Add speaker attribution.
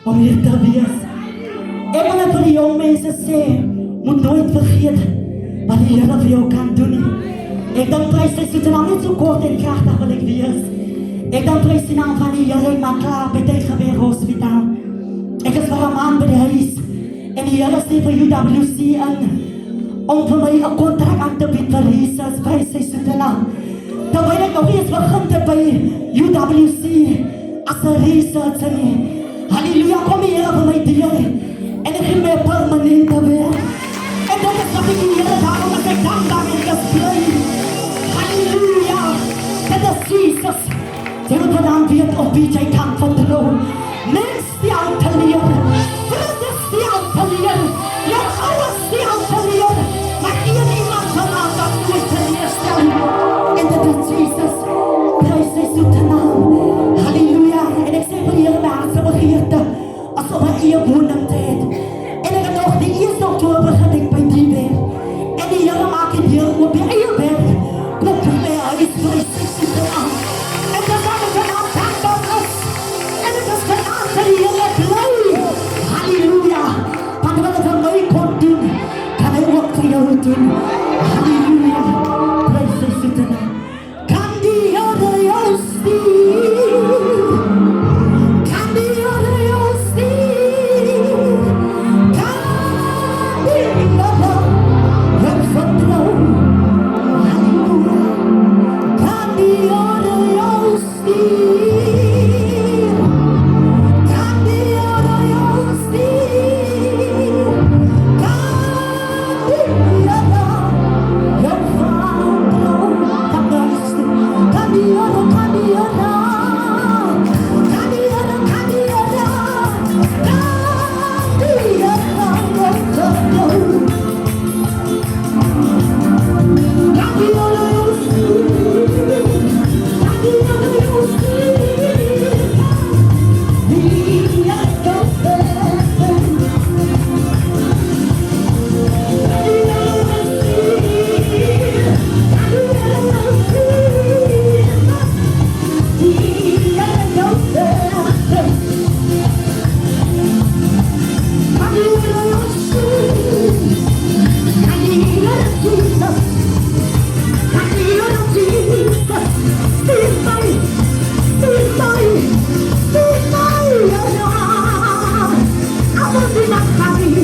Speaker 1: om hier te wees. Ek wil net vir die jong mense sê, moet nooit vergeet wat die Here vir jou kan doen. Ek dan prys sy naam net so kort en kragtig wil ek wees. Ek dan prys die naam van die Here in my klaar by die gebeur hospitaal. Ek is vir 'n man by die huis en die Here sê vir UWC in om vir my 'n kontrak aan te bied vir Jesus, prys sy naam. Terwyl ek nog eens begin te by UWC as 'n researcher nie. Halleluja, kom hier vir my deur en ek gee my permanente werk. En dit is wat ek die Here daarom as ek dankbaar en gesbly. Halleluja, dit is Jesus. Jy moet vandaan weet op wie jy kan vertrou. Mens die aan te leer, vrienden die aan te leer, jou ouers die aan te leer, maar iemand vanaf dat nooit te leerstel. En dit is Jesus, prys sy soete naam. Halleluja, en ek sê vir die Here my hartse begeerte, asof hy eie woning te het. En ek het nog die 1 Oktober gedink by die weer. En die Here maak die deur op die eie werk. Kom vir my huis, prys sy soete naam. En dit is een naam dankbaar is. En dit is een naam vir die Here bly. Halleluja, want wat hy vir my kon doen, kan hy ook vir jou doen. Halleluja, prys sy soete naam. Kan die Here jou stuur? Kan die Here jou stuur? Kan die Here jou vertrou? Halleluja, kan die Here jou stuur? Kan die Here jou stuur? Kan die Here Dit was maar